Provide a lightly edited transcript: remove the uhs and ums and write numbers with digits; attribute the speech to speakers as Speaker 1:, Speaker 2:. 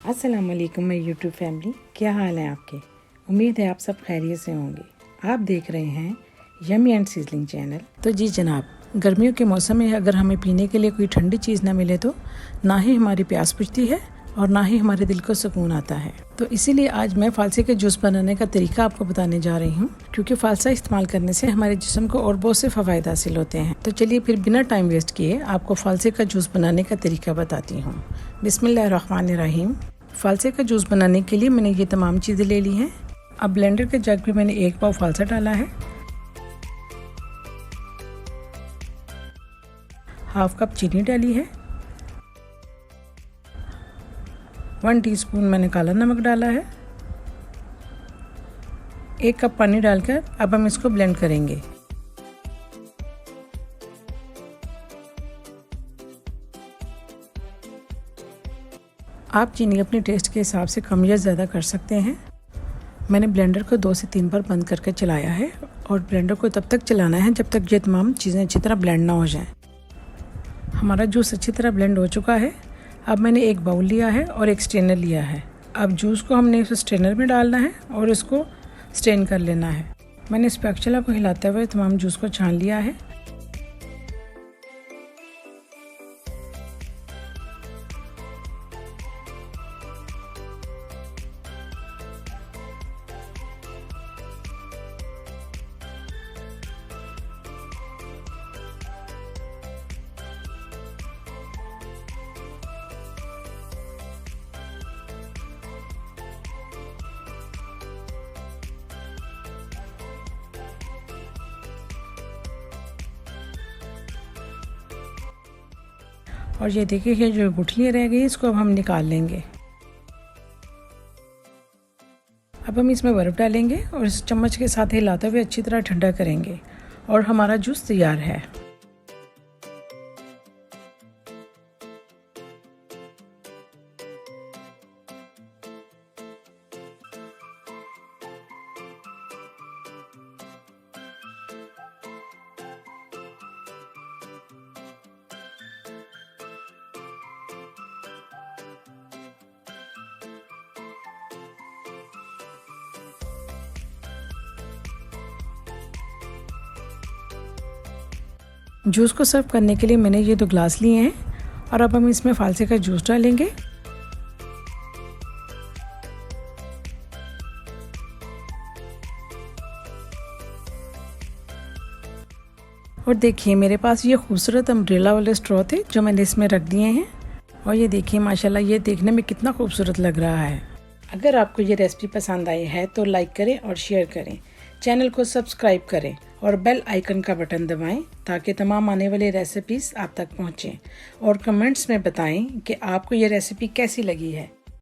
Speaker 1: अस्सलाम वालेकुम मेरी यूट्यूब फैमिली, क्या हाल है आपके। उम्मीद है आप सब खैरियत से होंगे। आप देख रहे हैं यमी एंड सीजलिंग चैनल। तो जी जनाब, गर्मियों के मौसम में अगर हमें पीने के लिए कोई ठंडी चीज़ ना मिले तो ना ही हमारी प्यास बुझती है और ना ही हमारे दिल को सुकून आता है। तो इसीलिए आज मैं फालसे के जूस बनाने का तरीका आपको बताने जा रही हूँ, क्योंकि फालसा इस्तेमाल करने से हमारे जिस्म को और बहुत से फ़वाइद हासिल होते हैं। तो चलिए फिर बिना टाइम वेस्ट किए आपको फालसे का जूस बनाने का तरीका बताती हूँ। बिस्मिल्लाहिर्रहमानिर्रहीम। फालसे का जूस बनाने के लिए मैंने ये तमाम चीज़ें ले ली हैं। अब ब्लेंडर के जग में मैंने 1 पाव फालसा डाला है, हाफ कप चीनी डाली है, 1 टीस्पून मैंने काला नमक डाला है, 1 कप पानी डालकर अब हम इसको ब्लेंड करेंगे। आप चीनी अपने टेस्ट के हिसाब से कम या ज़्यादा कर सकते हैं। मैंने ब्लेंडर को 2 से 3 बार बंद करके चलाया है और ब्लेंडर को तब तक चलाना है जब तक ये तमाम चीज़ें अच्छी तरह ब्लेंड ना हो जाएं। हमारा जूस अच्छी तरह ब्लेंड हो चुका है। अब मैंने एक बाउल लिया है और एक स्ट्रेनर लिया है। अब जूस को हमने उस स्ट्रेनर में डालना है और इसको स्ट्रेन कर लेना है। मैंने स्पैचुला को हिलाते हुए तमाम जूस को छान लिया है। और ये देखिए ये जो गुठलियाँ रह गई इसको अब हम निकाल लेंगे। अब हम इसमें बर्फ़ डालेंगे और इस चम्मच के साथ हिलाते हुए अच्छी तरह ठंडा करेंगे और हमारा जूस तैयार है। जूस को सर्व करने के लिए मैंने ये 2 ग्लास लिए हैं और अब हम इसमें फालसे का जूस डालेंगे। और देखिए मेरे पास ये खूबसूरत अम्ब्रेला वाले स्ट्रॉ थे जो मैंने इसमें रख दिए हैं। और ये देखिए माशाल्लाह ये देखने में कितना खूबसूरत लग रहा है। अगर आपको ये रेसिपी पसंद आई है तो लाइक करें और शेयर करें, चैनल को सब्सक्राइब करें और बेल आइकन का बटन दबाएं ताकि तमाम आने वाली रेसिपीज़ आप तक पहुंचें। और कमेंट्स में बताएं कि आपको ये रेसिपी कैसी लगी है।